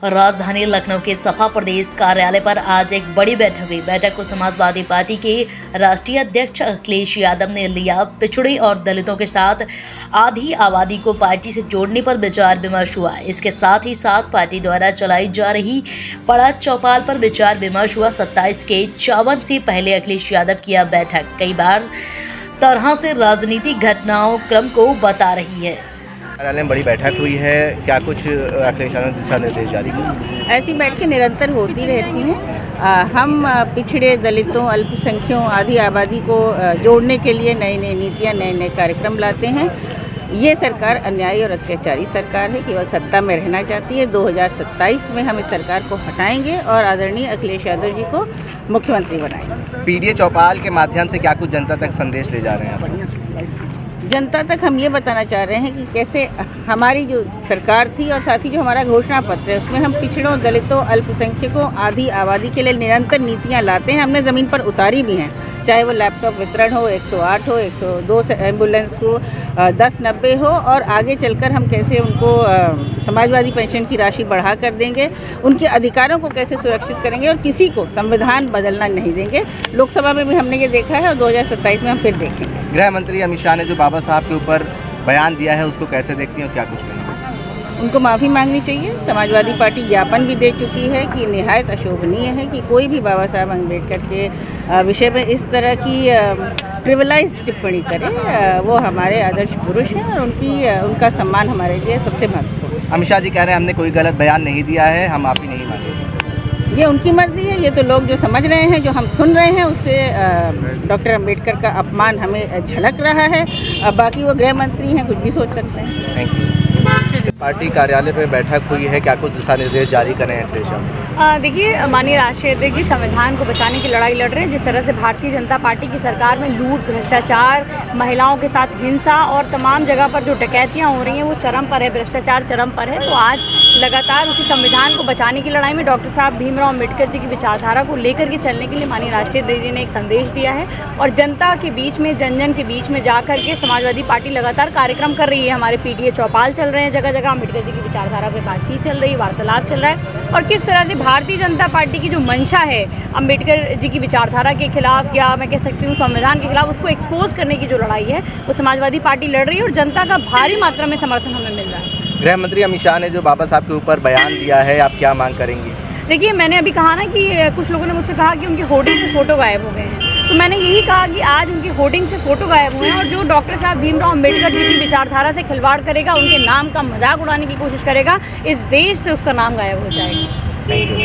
राजधानी लखनऊ के सपा प्रदेश कार्यालय पर आज एक बड़ी बैठक हुई। बैठक को समाजवादी पार्टी के राष्ट्रीय अध्यक्ष अखिलेश यादव ने लिया। पिछड़े और दलितों के साथ आधी आबादी को पार्टी से जोड़ने पर विचार विमर्श हुआ। इसके साथ ही साथ पार्टी द्वारा चलाई जा रही पड़ा चौपाल पर विचार विमर्श हुआ। 27 के 54 से पहले अखिलेश यादव की यह बैठक कई बार तरह से राजनीतिक घटनाओं क्रम को बता रही है। कार्यालय में बड़ी बैठक हुई है, क्या कुछ अखिलेश यादव दिशा निर्देश जारी किए? ऐसी बैठकें निरंतर होती रहती हैं। हम पिछड़े दलितों, अल्पसंख्यों, आधी आबादी को जोड़ने के लिए नई नई नीतियाँ, नए नए कार्यक्रम लाते हैं। ये सरकार अन्यायी और अत्याचारी सरकार है, केवल सत्ता में रहना चाहती है। 2027 में हम इस सरकार को हटाएंगे और आदरणीय अखिलेश यादव जी को मुख्यमंत्री बनाएंगे। पीडीए चौपाल के माध्यम से क्या कुछ जनता तक संदेश ले जा रहे हैं? जनता तक हम ये बताना चाह रहे हैं कि कैसे हमारी जो सरकार थी और साथ ही जो हमारा घोषणा पत्र है उसमें हम पिछड़ों, दलितों, अल्पसंख्यकों, आधी आबादी के लिए निरंतर नीतियां लाते हैं। हमने ज़मीन पर उतारी भी हैं, चाहे वो लैपटॉप वितरण हो, 108 हो, 102 से एम्बुलेंस हो, 1090 हो, और आगे चलकर हम कैसे उनको समाजवादी पेंशन की राशि बढ़ा कर देंगे, उनके अधिकारों को कैसे सुरक्षित करेंगे और किसी को संविधान बदलना नहीं देंगे। लोकसभा में भी हमने ये देखा है और 2027 में हम फिर देखेंगे। गृह मंत्री अमित शाह ने जो बाबा साहब के ऊपर बयान दिया है उसको कैसे देखती हैं और क्या कुछ कहेंगे? उनको माफ़ी मांगनी चाहिए। समाजवादी पार्टी ज्ञापन भी दे चुकी है कि निहायत अशोभनीय है कि कोई भी बाबा साहब अम्बेडकर के विषय में इस तरह की प्रिविलाइज्ड टिप्पणी करे। वो हमारे आदर्श पुरुष हैं और उनका सम्मान हमारे लिए सबसे महत्वपूर्ण है। अमित शाह जी कह रहे हैं हमने कोई गलत बयान नहीं दिया है, हम माफ़ी नहीं मांगेंगे। ये उनकी मर्जी है। ये तो लोग जो समझ रहे हैं, जो हम सुन रहे हैं, उससे डॉक्टर अम्बेडकर का अपमान हमें झलक रहा है। अब बाकी वो गृह मंत्री हैं, कुछ भी सोच सकते हैं। Thank you. पार्टी कार्यालय पे बैठक हुई है, क्या कुछ दिशा निर्देश जारी करें अखिलेश यादव? देखिए, माननीय राष्ट्रीय अध्यक्ष जी संविधान को बचाने की लड़ाई लड़ रहे हैं। जिस तरह से भारतीय जनता पार्टी की सरकार में लूट, भ्रष्टाचार, महिलाओं के साथ हिंसा और तमाम जगह पर जो डकैतियां हो रही हैं वो चरम पर है, भ्रष्टाचार चरम पर है। तो आज लगातार उसी संविधान को बचाने की लड़ाई में डॉक्टर साहब भीमराव अम्बेडकर जी की विचारधारा को लेकर के चलने के लिए माननीय राष्ट्रीय अध्यक्ष जी ने एक संदेश दिया है और जनता के बीच में, जन जन के बीच में जाकर के समाजवादी पार्टी लगातार कार्यक्रम कर रही है। हमारे पीडीए चौपाल चल रहे हैं, जगह जगह अम्बेडकर जी की विचारधारा पर बातचीत चल रही है, वार्तालाप चल रहा है। और किस तरह से भारतीय जनता पार्टी की जो मंशा है अम्बेडकर जी की विचारधारा के खिलाफ, या मैं कह सकती हूँ संविधान के खिलाफ, उसको एक्सपोज करने की जो लड़ाई है वो समाजवादी पार्टी लड़ रही है और जनता का भारी मात्रा में समर्थन हमें मिल रहा है। गृह मंत्री अमित शाह ने जो बाबा साहब के ऊपर बयान दिया है, आप क्या मांग करेंगी? देखिए, मैंने अभी कहा ना कि कुछ लोगों ने मुझसे कहा कि उनकी होर्डिंग से फ़ोटो गायब हो गए हैं, तो मैंने यही कहा कि आज उनकी होर्डिंग से फ़ोटो गायब हुए हैं और जो डॉक्टर साहब भीमराव अम्बेडकर जी की विचारधारा से खिलवाड़ करेगा, उनके नाम का मजाक उड़ाने की कोशिश करेगा, इस देश से उसका नाम गायब हो जाएगा। Thank you.